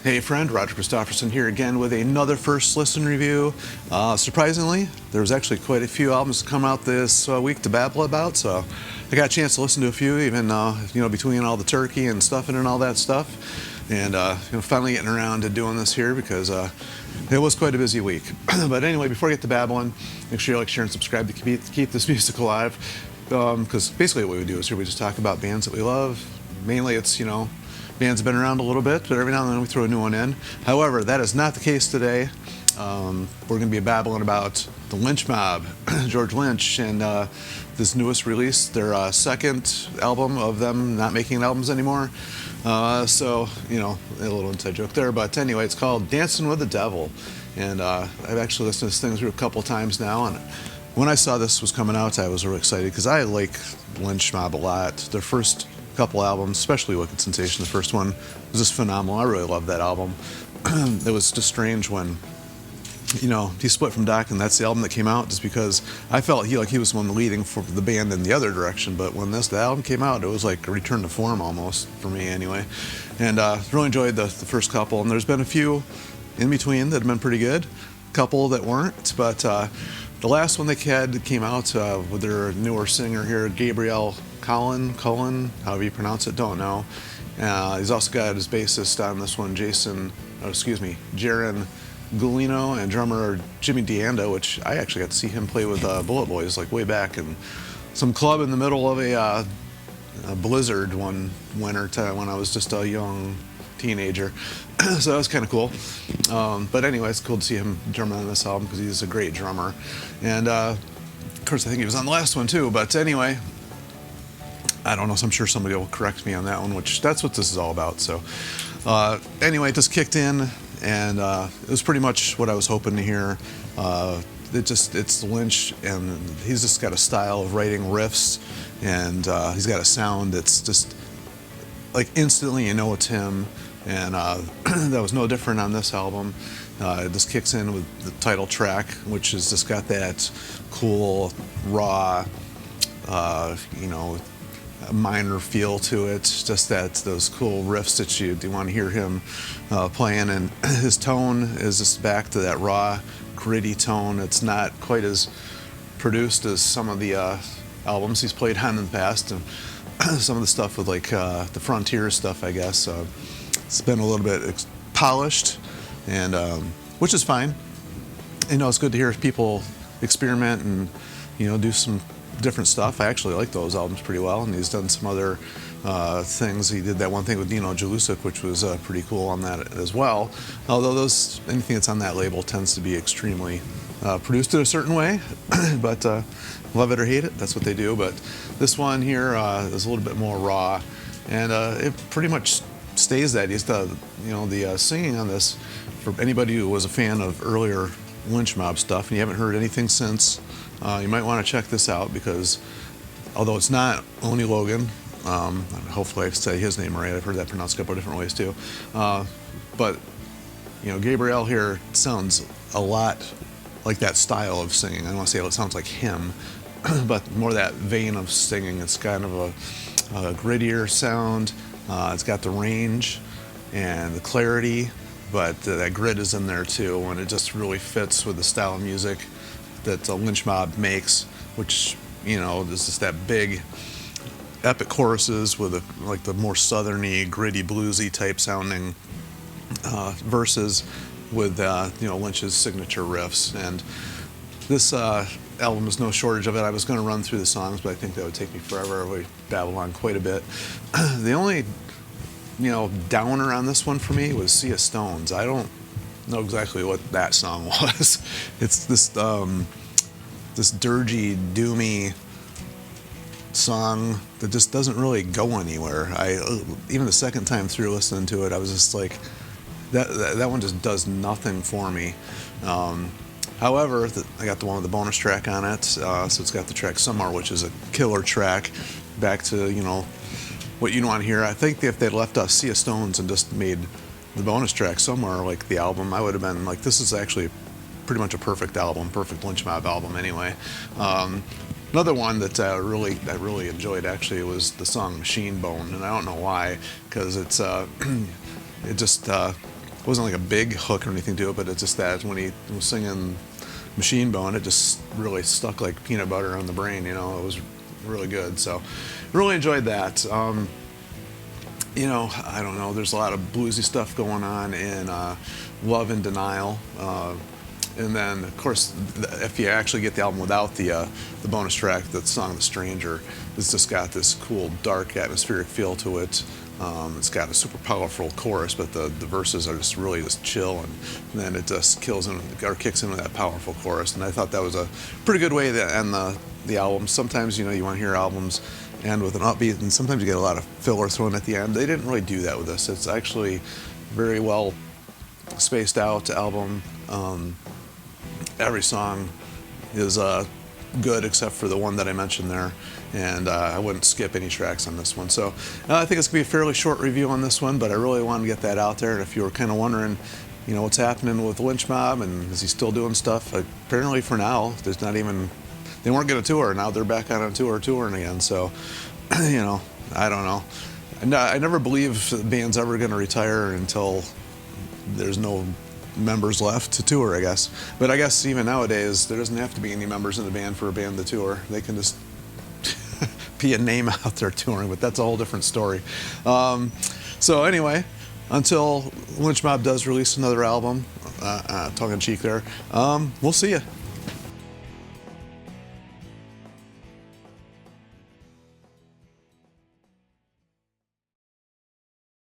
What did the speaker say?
Hey friend, Roger Christofferson here again with another first listen review. Surprisingly, there's actually quite a few albums to come out this week to babble about, so I got a chance to listen to a few, even between all the turkey and stuffing and all that stuff, and finally getting around to doing this here because it was quite a busy week. But anyway, before I get to babbling, make sure you like, share, and subscribe to keep this music alive, because basically what we do is here we just talk about bands that we love. Mainly it's bands have been around a little bit, but every now and then we throw a new one in. However, that is not the case today. We're going to be babbling about the Lynch Mob, George Lynch, and this newest release, their second album of them not making albums anymore. So, a little inside joke there. But anyway, it's called Dancing with the Devil. And I've actually listened to this thing through a couple times now. And when I saw this was coming out, I was really excited because I like Lynch Mob a lot. Their first couple albums, especially Wicked Sensation, the first one, was just phenomenal. I really loved that album. It was just strange when, he split from Doc, and that's the album that came out, just because I felt he was the one leading for the band in the other direction. But when the album came out, it was like a return to form almost, for me anyway. And really enjoyed the first couple, and there's been a few in between that have been pretty good, a couple that weren't, but the last one they had came out with their newer singer here, Gabriel Cullen, however you pronounce it, don't know. He's also got his bassist on this one, Jaron Gulino, and drummer Jimmy DeAnda, which I actually got to see him play with Bullet Boys like way back in some club in the middle of a blizzard one winter time when I was just a young teenager. So that was kind of cool. But anyway, it's cool to see him drumming on this album because he's a great drummer. And of course, I think he was on the last one too. But anyway, I don't know, so I'm sure somebody will correct me on that one, which that's what this is all about. So anyway, it just kicked in, and it was pretty much what I was hoping to hear. It's Lynch, and he's just got a style of writing riffs, and he's got a sound that's just like instantly you know it's him. And that was no different on this album. It just kicks in with the title track, which has just got that cool, raw, minor feel to it. Just those cool riffs that you want to hear him playing. And his tone is just back to that raw, gritty tone. It's not quite as produced as some of the albums he's played on in the past, and some of the stuff with like the Frontier stuff, I guess. It's been a little bit polished, and which is fine. It's good to hear people experiment and do some different stuff. I actually like those albums pretty well, and he's done some other things. He did that one thing with Dino Jalusic, which was pretty cool on that as well. Although anything that's on that label tends to be extremely produced in a certain way, but love it or hate it, that's what they do. But this one here is a little bit more raw, and it pretty much stays that. He's the singing on this, for anybody who was a fan of earlier Lynch Mob stuff and you haven't heard anything since, you might want to check this out, because although it's not Oni Logan, hopefully I say his name right, I've heard that pronounced a couple of different ways too, but Gabriel here sounds a lot like that style of singing. I don't want to say it sounds like him, but more that vein of singing. It's kind of a grittier sound. It's got the range and the clarity, but that grit is in there too, and it just really fits with the style of music that Lynch Mob makes, which is just that big epic choruses with the more southerny, gritty, bluesy type sounding verses with Lynch's signature riffs. And this album is no shortage of it. I was going to run through the songs, but I think that would take me forever. We babble on quite a bit. The only downer on this one for me was Sea of Stones. I don't know exactly what that song was. It's this dirgy, doomy song that just doesn't really go anywhere. Even the second time through listening to it, I was just like, that one just does nothing for me. However, I got the one with the bonus track on it, so it's got the track Somewhere, which is a killer track. Back to what you want to hear. I think if they'd left us Sea of Stones and just made the bonus track Somewhere like the album, I would have been like, this is actually pretty much a perfect album, perfect Lynch Mob album anyway. Another one that I really enjoyed actually was the song Machine Bone, and I don't know why, because it's it just it wasn't like a big hook or anything to it, but it's just that when he was singing Machine Bone, it just really stuck like peanut butter on the brain. It was really good. So really enjoyed that. I don't know, there's a lot of bluesy stuff going on in Love and Denial. And then, of course, if you actually get the album without the bonus track, the song "The Stranger," it's just got this cool, dark, atmospheric feel to it. It's got a super powerful chorus, but the verses are just really just chill, and then it just kicks in with that powerful chorus. And I thought that was a pretty good way to end the album. Sometimes, you want to hear albums end with an upbeat, and sometimes you get a lot of filler thrown at the end. They didn't really do that with this. It's actually very well spaced out album. Every song is good except for the one that I mentioned there, and I wouldn't skip any tracks on this one. So I think it's going to be a fairly short review on this one, but I really wanted to get that out there. And if you were kind of wondering, what's happening with Lynch Mob, and is he still doing stuff? Apparently for now, they weren't going to tour. Now they're back on a tour, touring again. So, I don't know. I never believe the band's ever going to retire until there's no members left to tour, I guess. But I guess even nowadays, there doesn't have to be any members in the band for a band to tour. They can just be a name out there touring, but that's a whole different story. So anyway, until Lynch Mob does release another album, tongue in cheek there, we'll see you.